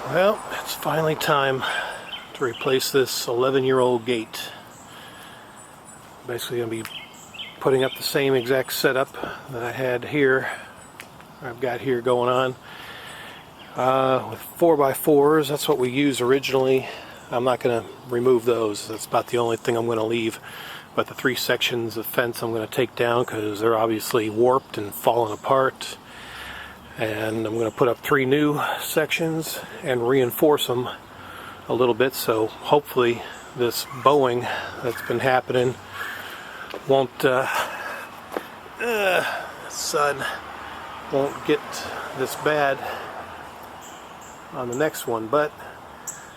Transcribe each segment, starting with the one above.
Well, it's finally time to replace this 11-year-old gate. Basically going to be putting up the same exact setup that I had here. I've got here going on with 4x4s. That's what we used originally. I'm not going to remove those. That's about the only thing I'm going to leave. But the 3 sections of fence I'm going to take down because they're obviously warped and falling apart. And I'm going to put up 3 new sections and reinforce them a little bit, so hopefully this bowing that's been happening won't sun won't get this bad on the next one. But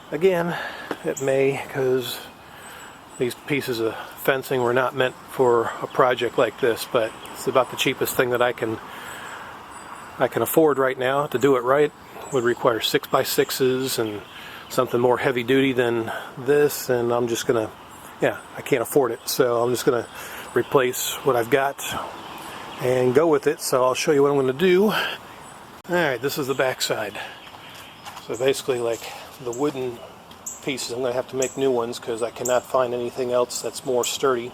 again, it may, because these pieces of fencing were not meant for a project like this, but it's about the cheapest thing that I can afford right now. To do it right would require 6x6s and something more heavy duty than this, and I'm just gonna, I can't afford it, so I'm just gonna replace what I've got and go with it. So I'll show you what I'm gonna do. Alright, this is the back side. So basically, like the wooden pieces, I'm gonna have to make new ones because I cannot find anything else that's more sturdy.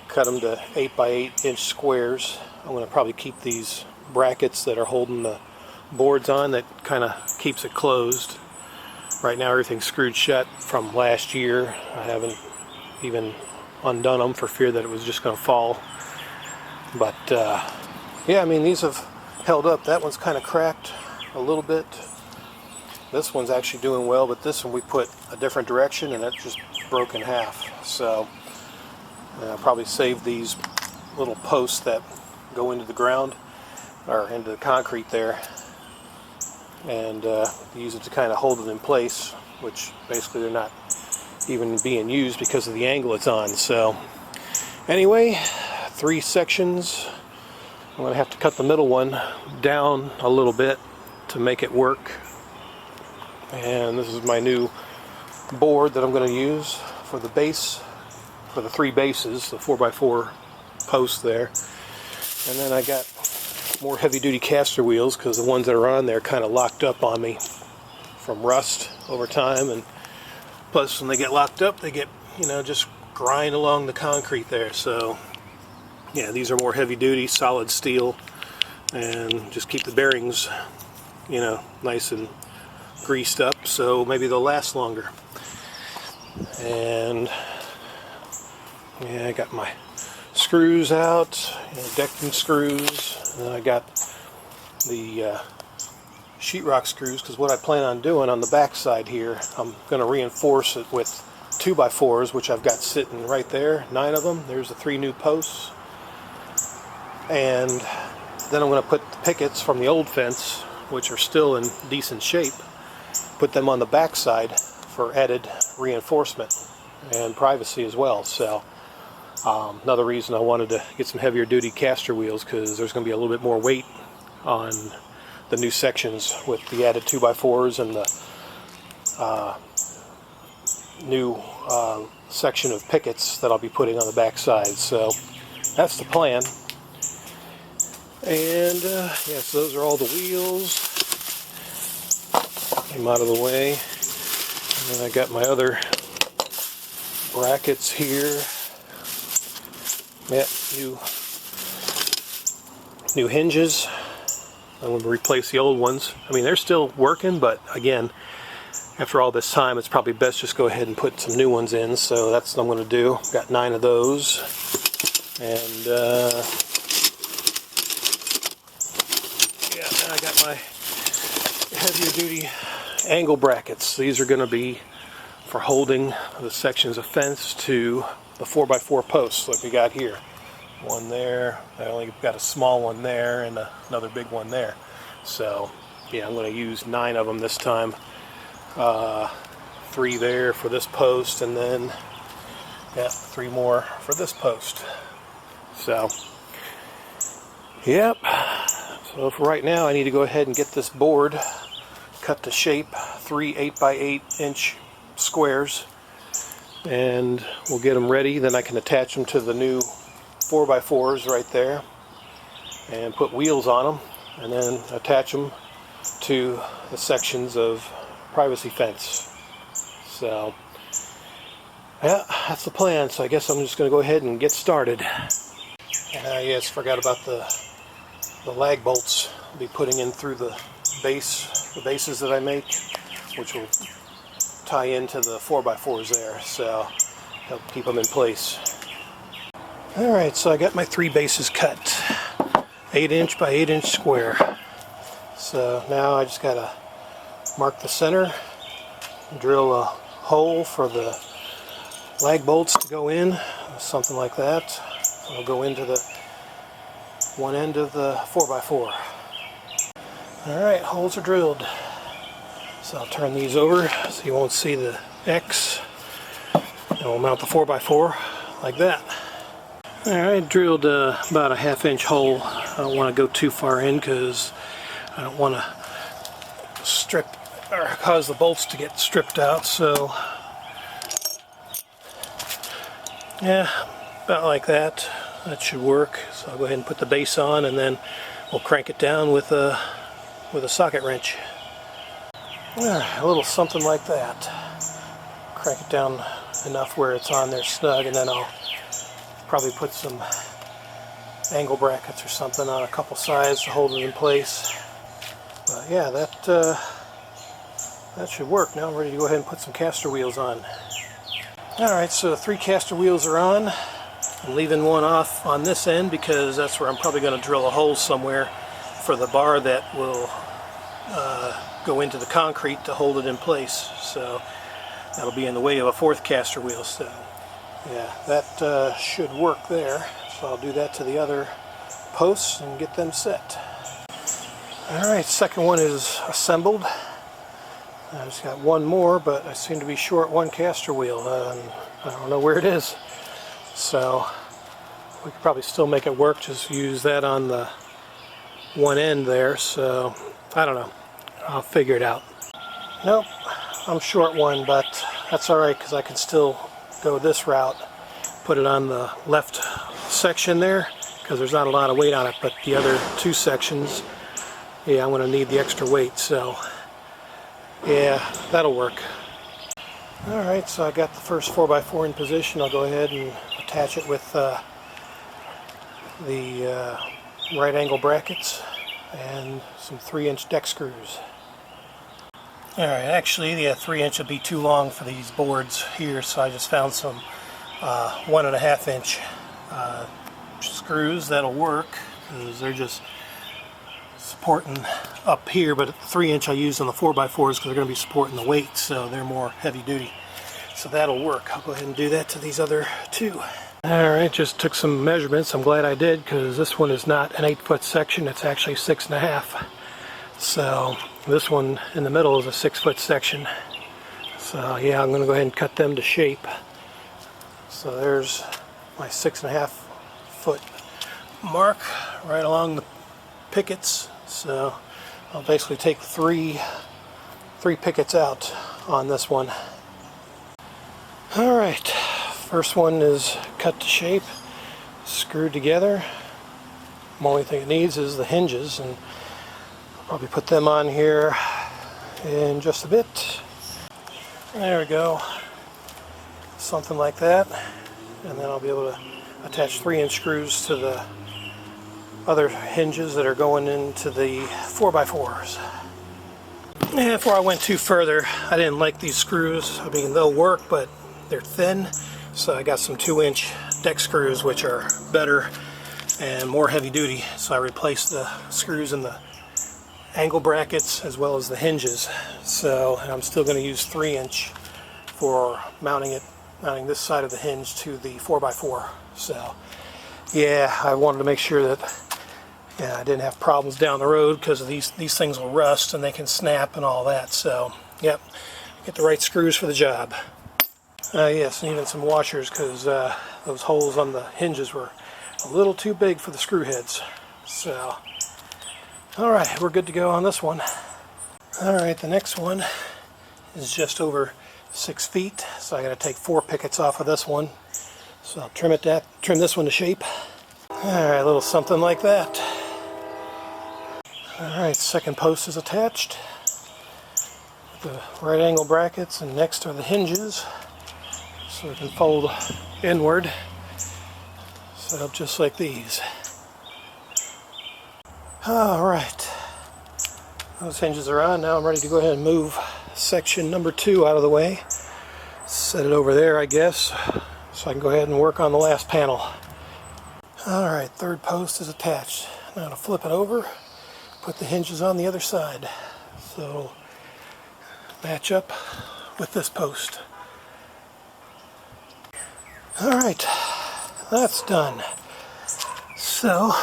Cut them to 8x8 inch squares. I'm gonna probably keep these brackets that are holding the boards on, that kind of keeps it closed. Right now everything's screwed shut from last year. I haven't even undone them for fear that it was just going to fall. But yeah, I mean, these have held up. That one's kind of cracked a little bit. This one's actually doing well, but this one we put a different direction and it just broke in half. So I'll probably save these little posts that go into the ground or into the concrete there, and use it to kind of hold it in place, which basically they're not even being used because of the angle it's on. So anyway, 3 sections. I'm going to have to cut the middle one down a little bit to make it work. And this is my new board that I'm going to use for the base, for the 3 bases, the 4x4 posts there. And then I got more heavy-duty caster wheels because the ones that are on there kind of locked up on me from rust over time, and plus when they get locked up they get, just grind along the concrete there. So yeah, these are more heavy-duty, solid steel, and just keep the bearings, nice and greased up, so maybe they'll last longer. And yeah, I got my screws out, decking screws, and then I got the sheetrock screws, because what I plan on doing on the back side here, I'm going to reinforce it with 2x4s, which I've got sitting right there, 9 of them. There's the 3 new posts, and then I'm going to put the pickets from the old fence, which are still in decent shape, put them on the back side for added reinforcement and privacy as well. So another reason I wanted to get some heavier duty caster wheels, because there's going to be a little bit more weight on the new sections with the added 2x4s and the new section of pickets that I'll be putting on the back side. So that's the plan. And so those are all the wheels. Get them out of the way. And then I got my other brackets here. Yeah, new hinges. I'm going to replace the old ones. I mean, they're still working, but again, after all this time, it's probably best just go ahead and put some new ones in. So that's what I'm going to do. Got 9 of those, and I got my heavier duty angle brackets. These are going to be for holding the sections of fence to the 4x4 posts like we got here. One there, I only got a small one there and another big one there. So yeah, I'm going to use 9 of them this time. 3 there for this post, and then 3 more for this post. So yep, so for right now I need to go ahead and get this board cut to shape, 3 8x8 inch squares, and we'll get them ready. Then I can attach them to the new 4x4s right there and put wheels on them, and then attach them into the sections of privacy fence. So yeah, that's the plan. So I guess I'm just going to go ahead and get started. Yes, forgot about the lag bolts I'll be putting in through the bases that I make, which will tie into the 4x4s there, so help keep them in place. Alright, so I got my 3 bases cut, 8" by 8" square. So now I just gotta mark the center, drill a hole for the lag bolts to go in, something like that. It'll go into the one end of the 4x4. Alright, holes are drilled. So I'll turn these over so you won't see the X. And we'll mount the 4x4 like that. Alright, drilled about a 1/2" hole. I don't want to go too far in because I don't want to strip or cause the bolts to get stripped out. So yeah, about like that. That should work. So I'll go ahead and put the base on, and then we'll crank it down with a socket wrench. A little something like that. Crank it down enough where it's on there snug, and then I'll probably put some angle brackets or something on a couple sides to hold it in place. But yeah, that should work. Now I'm ready to go ahead and put some caster wheels on. Alright, so 3 caster wheels are on. I'm leaving one off on this end because that's where I'm probably going to drill a hole somewhere for the bar that will go into the concrete to hold it in place. So that'll be in the way of a 4th caster wheel. So yeah, that should work there. So I'll do that to the other posts and get them set. Alright, second one is assembled. I just got one more, but I seem to be short 1 caster wheel. I don't know where it is. So we could probably still make it work, just use that on the one end there. So I don't know, I'll figure it out. Nope, I'm short 1, but that's alright because I can still go this route, put it on the left section there because there's not a lot of weight on it, but the other 2 sections, yeah, I'm going to need the extra weight. So yeah, that'll work. Alright, so I got the first 4x4 in position. I'll go ahead and attach it with the right angle brackets and some 3" deck screws. Alright, actually the 3" would be too long for these boards here, so I just found some 1.5" screws that'll work because they're just supporting up here, but 3" I use on the 4x4s because they're going to be supporting the weight, so they're more heavy duty. So that'll work. I'll go ahead and do that to these other 2. Alright, just took some measurements. I'm glad I did because this one is not an 8-foot section, it's actually 6.5. So this one in the middle is a 6-foot section. So yeah, I'm going to go ahead and cut them to shape. So there's my 6.5 foot mark right along the pickets. So I'll basically take three pickets out on this one. Alright, first one is cut to shape, screwed together. The only thing it needs is the hinges, and I'll probably put them on here in just a bit. There we go, something like that, and then I'll be able to attach 3" screws to the other hinges that are going into the 4x4s. And before I went too further, I didn't like these screws. I mean, they'll work, but they're thin, so I got some 2" deck screws, which are better and more heavy duty. So I replaced the screws in the angle brackets as well as the hinges. So, and I'm still going to use 3" for mounting this side of the hinge to the 4x4. So yeah, I wanted to make sure that I didn't have problems down the road because these things will rust and they can snap and all that. So yep, get the right screws for the job. Yes, and even some washers because those holes on the hinges were a little too big for the screw heads. So alright, we're good to go on this one. Alright, the next one is just over 6 feet, so I got to take 4 pickets off of this one. So I'll trim this one to shape. Alright, a little something like that. Alright, second post is attached. The right angle brackets, and next are the hinges, so it can fold inward, set up just like these. Alright, those hinges are on. Now I'm ready to go ahead and move section number 2 out of the way. Set it over there, I guess, so I can go ahead and work on the last panel. Alright, third post is attached. Now to flip it over, put the hinges on the other side, so match up with this post. Alright, that's done. So,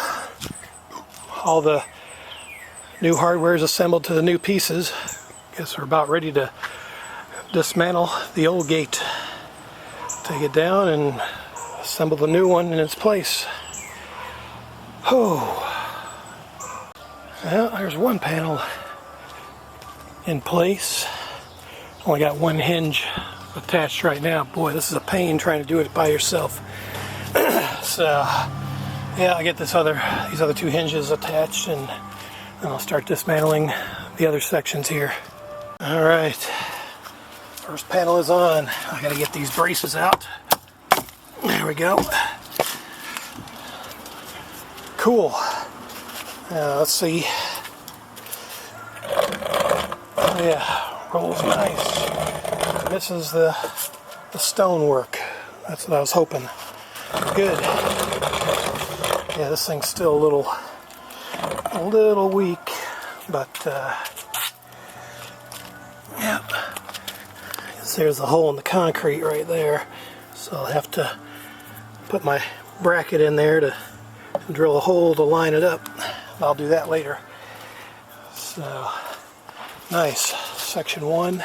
all the new hardware is assembled to the new pieces. Guess we're about ready to dismantle the old gate. Take it down and assemble the new one in its place. Oh, well, there's one panel in place. Only got one hinge attached right now. Boy, this is a pain trying to do it by yourself. So, yeah, I get these other two hinges attached, and I'll start dismantling the other sections here. All right, first panel is on. I gotta get these braces out. There we go. Cool. Let's see. Oh yeah, rolls nice. Misses the stonework. That's what I was hoping. Good. Yeah, this thing's still a little weak, but yeah. There's a hole in the concrete right there, so I'll have to put my bracket in there to drill a hole to line it up. I'll do that later. So, nice. Section 1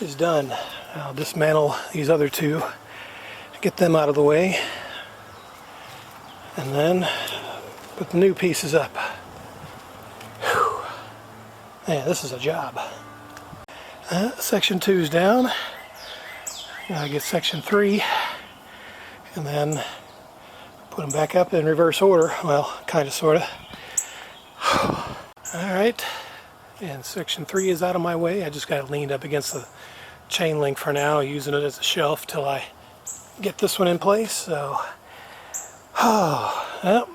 is done. I'll dismantle these other two, get them out of the way, and then put the new pieces up. Whew. Man, this is a job. Section 2 is down. I get section 3, and then put them back up in reverse order. Well, kind of, sort of. Alright, and section 3 is out of my way. I just got it leaned up against the chain link for now, using it as a shelf till I get this one in place. So, well,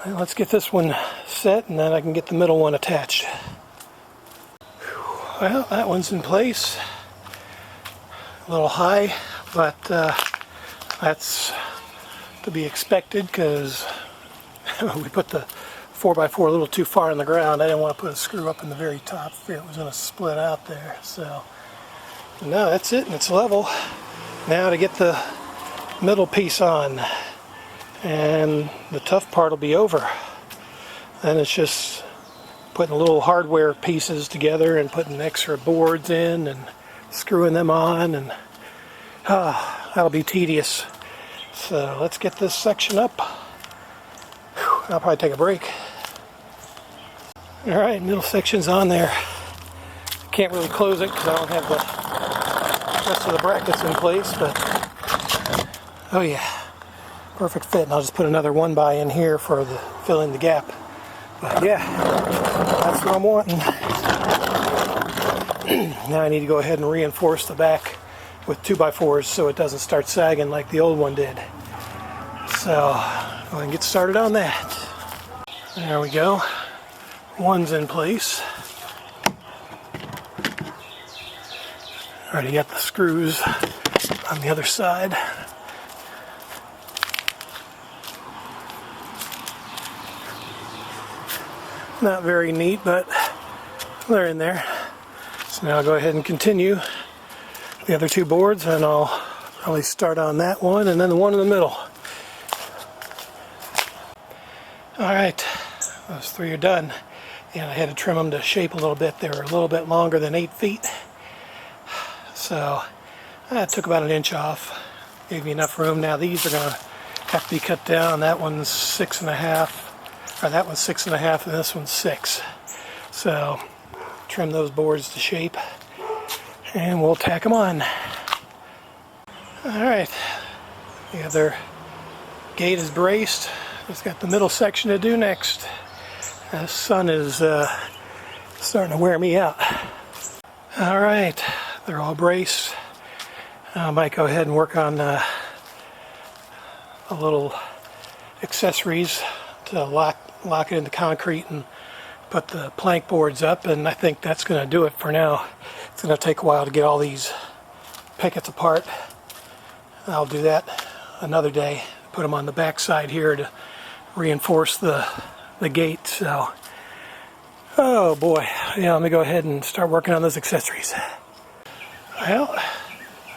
let's get this one set, and then I can get the middle one attached. Well, that one's in place. A little high, but that's to be expected because we put the 4x4 a little too far in the ground. I didn't want to put a screw up in the very top for it was going to split out there. So, no, that's it, and it's level. Now to get the middle piece on, and the tough part will be over. Then it's just putting little hardware pieces together and putting extra boards in and screwing them on, and that'll be tedious. So let's get this section up. Whew, I'll probably take a break. Alright, middle section's on there. Can't really close it because I don't have the rest of the brackets in place, but oh yeah, perfect fit. And I'll just put another 1x in here for the filling the gap. But yeah, that's what I'm wanting. Now I need to go ahead and reinforce the back with 2x4s so it doesn't start sagging like the old one did. So go ahead and get started on that. There we go. One's in place. Already got the screws on the other side. Not very neat, but they're in there. So now I'll go ahead and continue the other two boards, and I'll probably start on that one and then the one in the middle. Alright, those three are done. And I had to trim them to shape a little bit. They were a little bit longer than 8 feet. So I took about 1 inch off. Gave me enough room. Now these are going to have to be cut down. That one's 6.5, or that one's 6.5, and this one's 6. So trim those boards to shape, and we'll tack them on. Alright, the other gate is braced. It's got the middle section to do next. The sun is starting to wear me out. All right, they're all braced. I might go ahead and work on a little accessories to lock it into concrete and put the plank boards up, and I think that's going to do it for now. It's going to take a while to get all these pickets apart. I'll do that another day. Put them on the back side here to reinforce the gate. So, oh boy, yeah, let me go ahead and start working on those accessories. Well,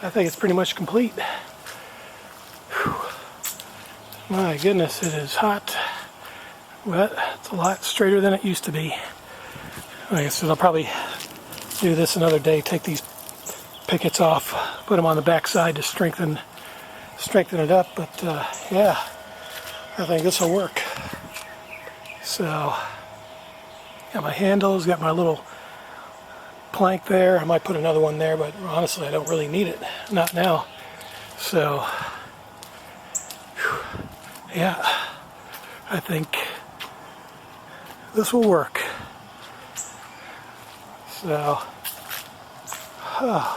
I think it's pretty much complete. Whew. My goodness, it is hot, but it's a lot straighter than it used to be. Like I said, I'll probably do this another day, take these pickets off, put them on the back side to strengthen it up, but yeah, I think this will work. So, got my handles, got my little plank there. I might put another one there, but honestly I don't really need it, not now. So, whew, yeah, I think this will work. So, I'm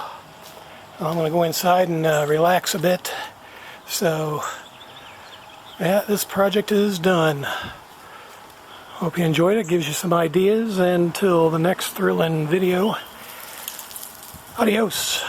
going to go inside and relax a bit. So, yeah, this project is done. Hope you enjoyed it. Gives you some ideas. Until the next thrilling video, adios.